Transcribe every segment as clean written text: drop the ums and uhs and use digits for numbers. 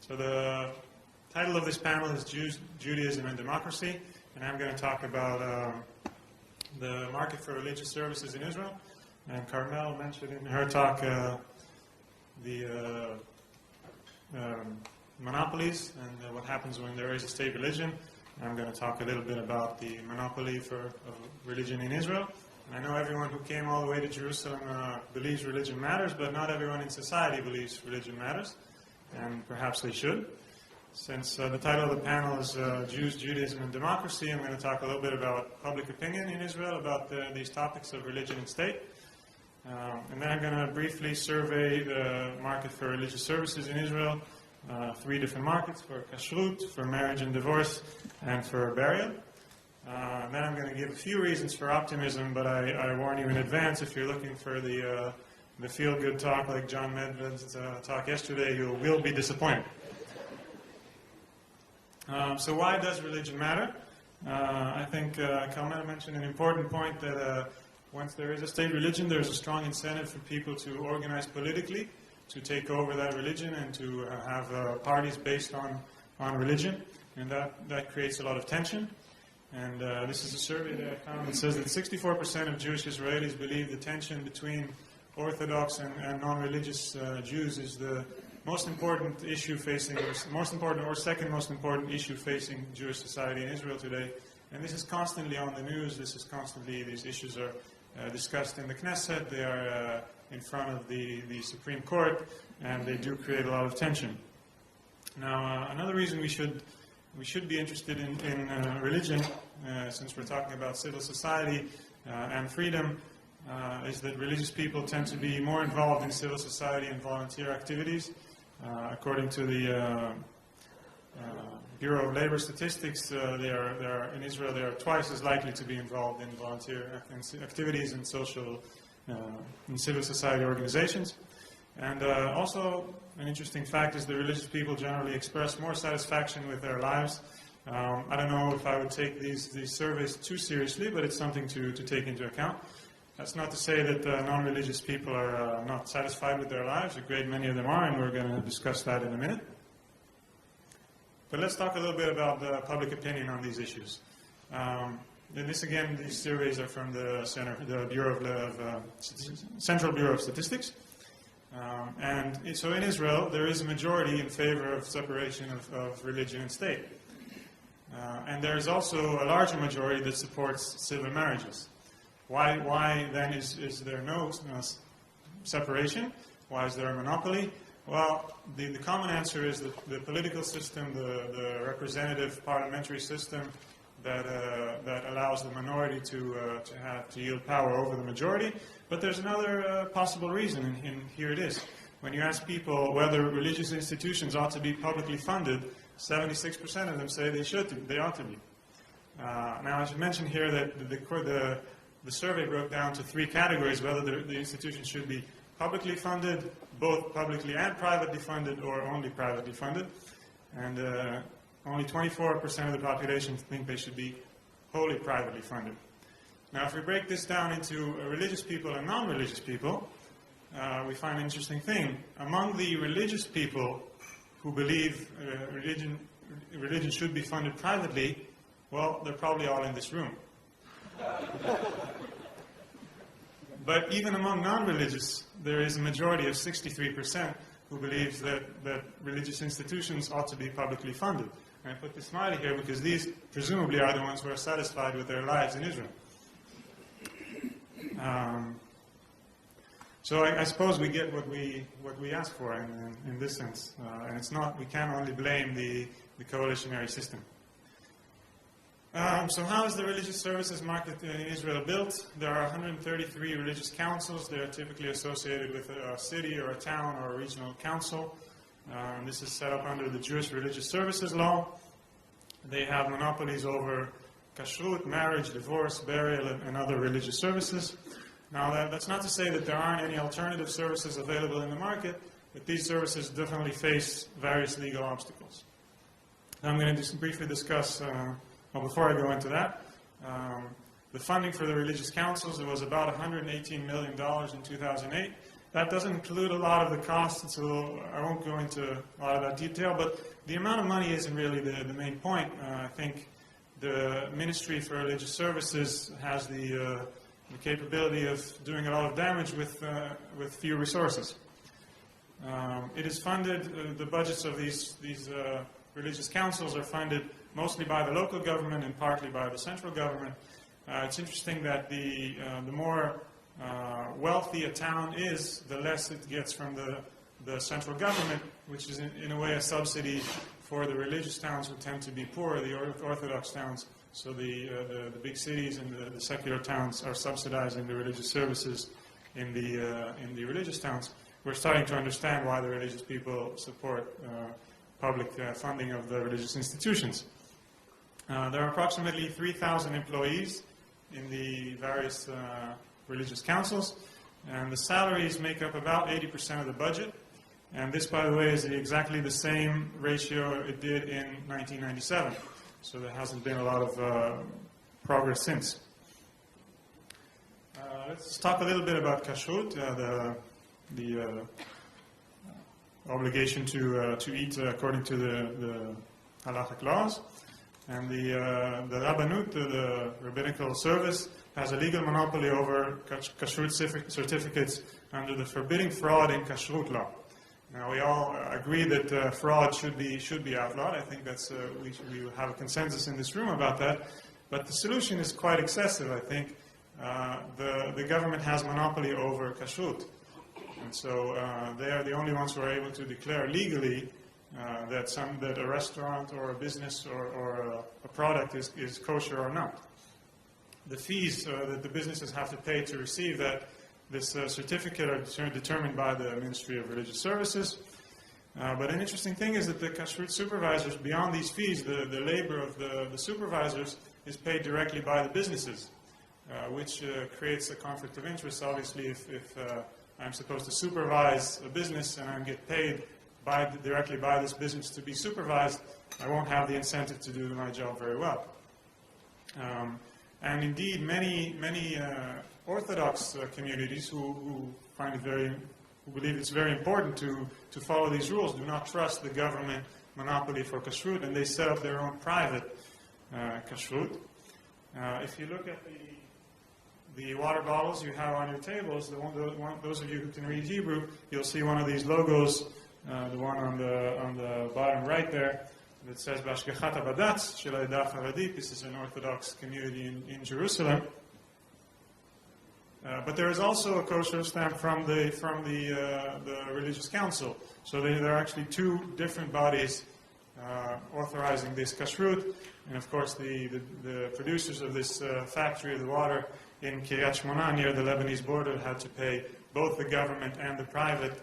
So the title of this panel is Judaism and Democracy, and I'm going to talk about the market for religious services in Israel. And Carmel mentioned in her talk the monopolies and what happens when there is a state religion. I'm going to talk a little bit about the monopoly of religion in Israel. And I know everyone who came all the way to Jerusalem believes religion matters, but not everyone in society believes religion matters, and perhaps they should. Since the title of the panel is Jews, Judaism, and Democracy, I'm going to talk a little bit about public opinion in Israel about these topics of religion and state. And then I'm going to briefly survey the market for religious services in Israel, 3 different markets: for kashrut, for marriage and divorce, and for burial. Then I'm going to give a few reasons for optimism, but I warn you in advance, if you're looking for the feel-good talk like John Medved's talk yesterday, you will be disappointed. So why does religion matter? I think Kalman mentioned an important point that once there is a state religion, there's a strong incentive for people to organize politically, to take over that religion and to have parties based on religion, and that creates a lot of tension. And this is a survey that I found that says that 64% of Jewish Israelis believe the tension between Orthodox and non-religious Jews is the most important issue facing, or most important or second most important issue facing Jewish society in Israel today. And this is constantly on the news. These issues are discussed in the Knesset. They are in front of the Supreme Court, and they do create a lot of tension. Now, another reason we should be interested in religion, since we're talking about civil society and freedom, is that religious people tend to be more involved in civil society and volunteer activities. According to the Bureau of Labor Statistics, in Israel they are twice as likely to be involved in volunteer activities and in civil society organizations. And also, an interesting fact is that religious people generally express more satisfaction with their lives. I don't know if I would take these surveys too seriously, but it's something to take into account. That's not to say that non-religious people are not satisfied with their lives. A great many of them are, and we're going to discuss that in a minute. But let's talk a little bit about the public opinion on these issues. And these surveys are from the Central Bureau of Statistics. And so in Israel, there is a majority in favor of separation of religion and state. And there is also a larger majority that supports civil marriages. Why then is there no separation? Why is there a monopoly? Well, the common answer is that the political system, the representative parliamentary system that allows the minority to yield power over the majority. But there's another possible reason, and here it is. When you ask people whether religious institutions ought to be publicly funded, 76% of them say they ought to be. Now, I should mention here that the survey broke down to 3 categories: whether the institution should be publicly funded, both publicly and privately funded, or only privately funded. And only 24% of the population think they should be wholly privately funded. Now, if we break this down into religious people and non-religious people, we find an interesting thing. Among the religious people who believe religion should be funded privately, well, they're probably all in this room. But even among non-religious, there is a majority of 63% who believes that religious institutions ought to be publicly funded. And I put this smiley here because these presumably are the ones who are satisfied with their lives in Israel. So I suppose we get what we ask for in this sense, and it's not. We can't only blame the coalitionary system. So how is the religious services market in Israel built? There are 133 religious councils. They are typically associated with a city or a town or a regional council. This is set up under the Jewish Religious Services Law. They have monopolies over kashrut, marriage, divorce, burial, and other religious services. Now, that's not to say that there aren't any alternative services available in the market, but these services definitely face various legal obstacles. Now, I'm going to just briefly discuss, before I go into that, the funding for the religious councils. It was about $118 million in 2008, That doesn't include a lot of the costs, so I won't go into a lot of that detail, but the amount of money isn't really the main point. I think the Ministry for Religious Services has the capability of doing a lot of damage with few resources. It is funded, the budgets of these religious councils are funded mostly by the local government and partly by the central government. It's interesting that the more wealthy a town is, the less it gets from the central government, which is in a way a subsidy for the religious towns who tend to be poor, the Orthodox towns. So the big cities and the secular towns are subsidizing the religious services in the religious towns. We're starting to understand why the religious people support public funding of the religious institutions. There are approximately 3,000 employees in the various religious councils, and the salaries make up about 80% of the budget. And this, by the way, is exactly the same ratio it did in 1997. So there hasn't been a lot of progress since. Let's talk a little bit about kashrut, the obligation to eat according to the halachic laws. And the Rabbanut, the rabbinical service, has a legal monopoly over kashrut certificates under the forbidding fraud in kashrut law. Now, we all agree that fraud should be outlawed. I think that's we have a consensus in this room about that. But the solution is quite excessive. I think the government has monopoly over kashrut, and so they are the only ones who are able to declare legally that a restaurant or a business or a product is kosher or not. The fees that the businesses have to pay to receive this certificate are determined by the Ministry of Religious Services. But an interesting thing is that the kashrut supervisors, beyond these fees, the labor of the supervisors is paid directly by the businesses, which creates a conflict of interest. Obviously, if I'm supposed to supervise a business and I get paid directly by this business to be supervised, I won't have the incentive to do my job very well. And indeed, many Orthodox communities who find it who believe it's very important to follow these rules, do not trust the government monopoly for kashrut, and they set up their own private kashrut. If you look at the water bottles you have on your tables, those of you who can read Hebrew, you'll see one of these logos, the one on the bottom right there, that says Bashgachat Abadatz Shel Ha'edah Haradit. This is an Orthodox community in Jerusalem. But there is also a kosher stamp from the religious council. So there are actually two different bodies authorizing this kashrut. And of course, the producers of this factory of the water in Kiryat Shmona, near the Lebanese border, had to pay both the government and the private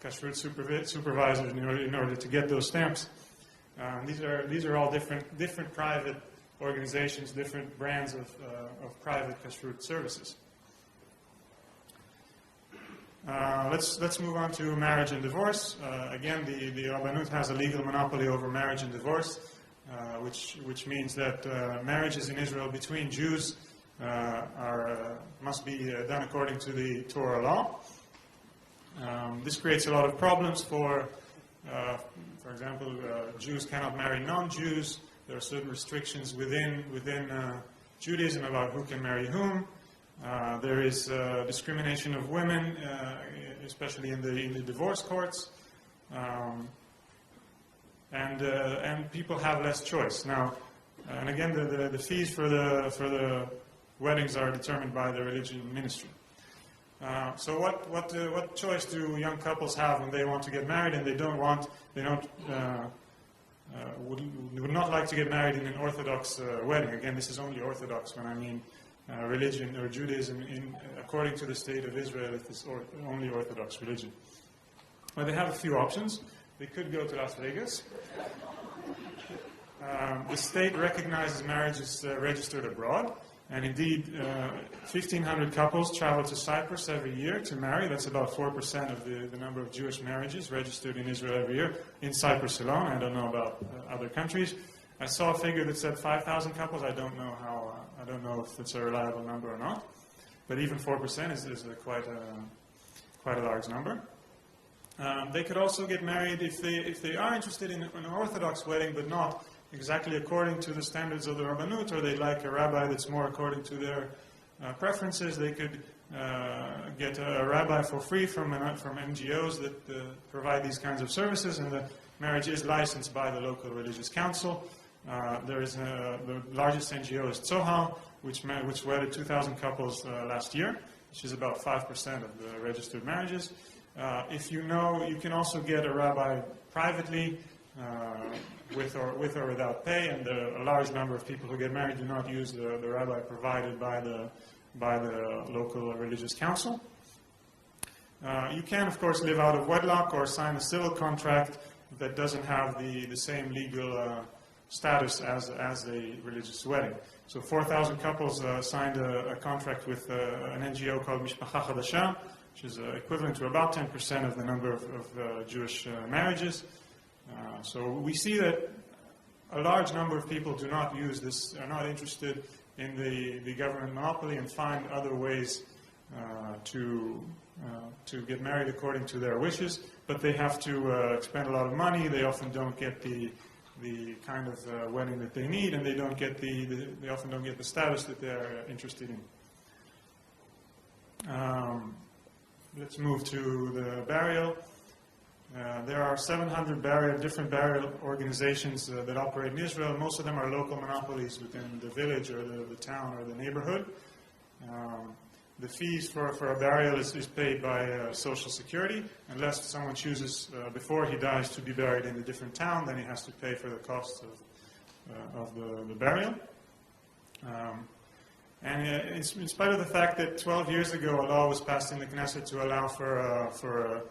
kashrut supervisors in order to get those stamps. These are all different private organizations, different brands of private kashrut services. Let's move on to marriage and divorce. Again, the Rabbanut has a legal monopoly over marriage and divorce, which means that marriages in Israel between Jews must be done according to the Torah law. This creates a lot of problems for example, Jews cannot marry non-Jews. There are certain restrictions within Judaism about who can marry whom. There is discrimination of women, especially in the divorce courts, and people have less choice now. And again, the fees for the weddings are determined by the religion ministry. So what choice do young couples have when they want to get married and would not like to get married in an Orthodox wedding? Again, this is only Orthodox when I mean religion or Judaism according to the state of Israel. It is only Orthodox religion. Well, they have a few options. They could go to Las Vegas. The state recognizes marriages registered abroad. And indeed, 1,500 couples travel to Cyprus every year to marry. That's about 4% of the number of Jewish marriages registered in Israel every year, in Cyprus alone. I don't know about other countries. I saw a figure that said 5,000 couples. I don't know if it's a reliable number or not. But even 4% is quite quite a large number. They could also get married if they are interested in an Orthodox wedding, but not exactly according to the standards of the Rabbanut, or they like a rabbi that's more according to their preferences. They could get a rabbi for free from NGOs that provide these kinds of services, and the marriage is licensed by the local religious council. There is the largest NGO is Tzohar, which wedded 2,000 couples last year, which is about 5% of the registered marriages. If you know, you can also get a rabbi privately, with or without pay, and a large number of people who get married do not use the rabbi provided by the local religious council. You can, of course, live out of wedlock or sign a civil contract that doesn't have the same legal status as a religious wedding. So 4,000 couples signed a contract with an NGO called Mishpacha Chadasha, which is equivalent to about 10% of the number of Jewish marriages. So we see that a large number of people do not use this, are not interested in the government monopoly, and find other ways to get married according to their wishes, but they have to spend a lot of money. They often don't get the kind of wedding that they need, and they often don't get the status that they're interested in. Let's move to the burial. There are 700 different burial organizations that operate in Israel. Most of them are local monopolies within the village or the town or the neighborhood. The fees for a burial is paid by Social Security. Unless someone chooses before he dies to be buried in a different town, then he has to pay for the cost of the burial. And in spite of the fact that 12 years ago a law was passed in the Knesset to allow for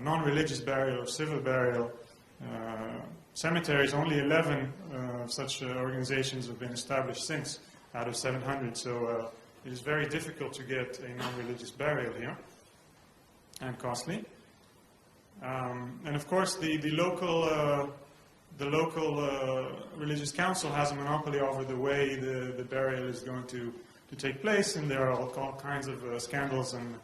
non-religious burial or civil burial, cemeteries, only 11 such organizations have been established since, out of 700. So it is very difficult to get a non-religious burial here, and costly. And of course, the local religious council has a monopoly over the way the burial is going to take place, and there are all kinds of scandals and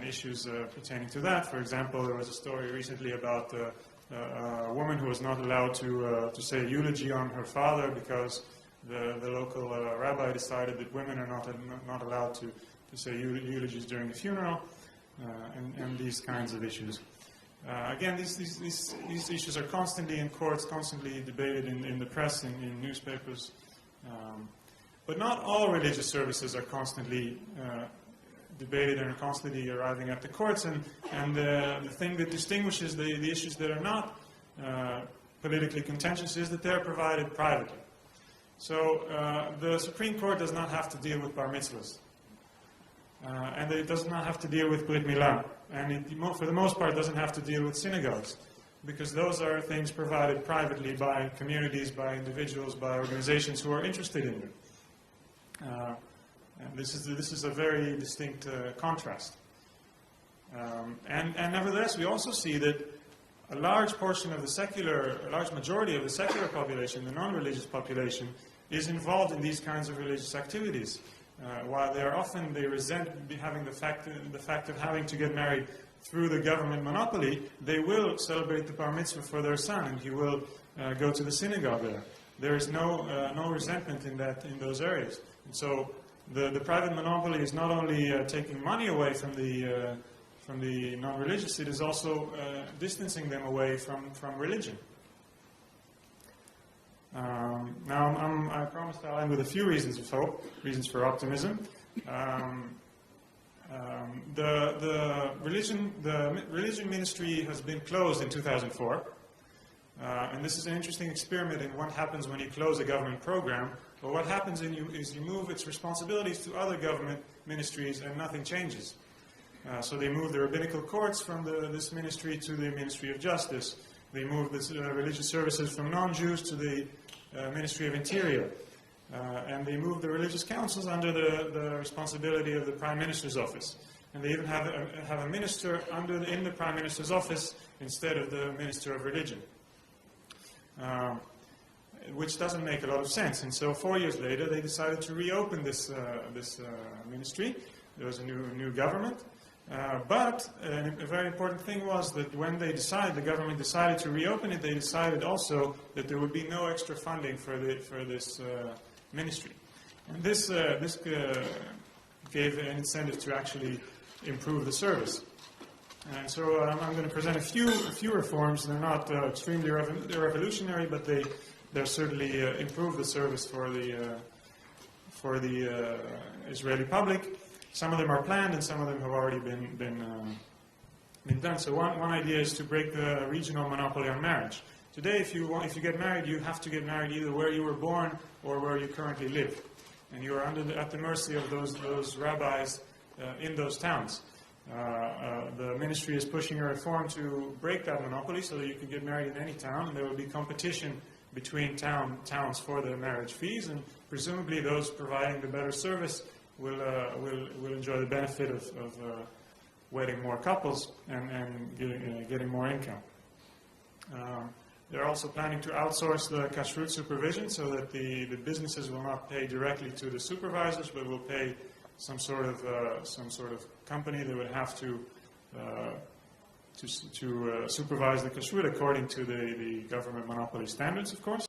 issues pertaining to that. For example, there was a story recently about a woman who was not allowed to say a eulogy on her father because the local rabbi decided that women are not allowed to say eulogies during the funeral, and these kinds of issues. Again, these issues are constantly in courts, constantly debated in the press, in newspapers. But not all religious services are constantly debated and are constantly arriving at the courts. And the thing that distinguishes the issues that are not politically contentious is that they're provided privately. So the Supreme Court does not have to deal with bar mitzvahs. And it does not have to deal with Brit Milah. And it, for the most part, doesn't have to deal with synagogues, because those are things provided privately by communities, by individuals, by organizations who are interested in it. And this is a very distinct contrast. And nevertheless, we also see that a large portion of a large majority of the secular population, the non-religious population, is involved in these kinds of religious activities. While they resent having the fact of having to get married through the government monopoly, they will celebrate the bar mitzvah for their son, and he will go to the synagogue there. There is no resentment in those areas. And so the private monopoly is not only taking money away from the non-religious, it is also distancing them away from religion. Now, I promised I'll end with a few reasons of hope, reasons for optimism. The religion ministry has been closed in 2004, and this is an interesting experiment in what happens when you close a government program. But what happens is you move its responsibilities to other government ministries, and nothing changes. So they move the rabbinical courts from this ministry to the Ministry of Justice. They move the religious services from non-Jews to the Ministry of Interior. And they move the religious councils under the responsibility of the Prime Minister's office. And they even have a minister in the Prime Minister's office instead of the Minister of Religion, which doesn't make a lot of sense. And so 4 years later, they decided to reopen this ministry. There was a new government. But a very important thing was that when the government decided to reopen it, they decided also that there would be no extra funding for this ministry. And this gave an incentive to actually improve the service. And so I'm going to present a few reforms. They're not extremely revolutionary, but they're certainly improve the service for the Israeli public. Some of them are planned, and some of them have already been done. So one idea is to break the regional monopoly on marriage. Today, if you get married, you have to get married either where you were born or where you currently live, and you are at the mercy of those rabbis in those towns. The ministry is pushing a reform to break that monopoly so that you can get married in any town, and there will be competition between towns for the marriage fees, and presumably those providing the better service will enjoy the benefit of wedding more couples and getting more income. They're also planning to outsource the kashrut supervision so that the businesses will not pay directly to the supervisors, but will pay some sort of company that would have to supervise the kashrut according to the government monopoly standards, of course.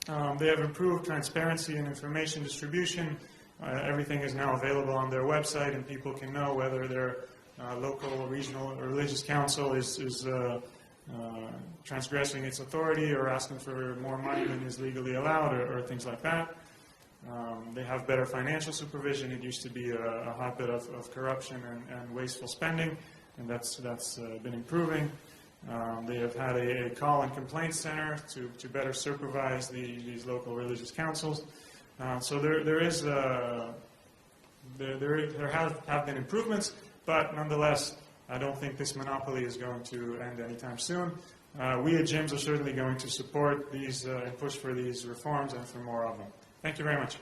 They have improved transparency and information distribution. Everything is now available on their website, and people can know whether their local, regional, or religious council is transgressing its authority or asking for more money than is legally allowed, or things like that. They have better financial supervision. It used to be a hotbed of corruption and wasteful spending, and that's been improving. They have had a call and complaint center to better supervise these local religious councils. So there have been improvements, but nonetheless, I don't think this monopoly is going to end anytime soon. We at JIMS are certainly going to support these and push for these reforms and for more of them. Thank you very much.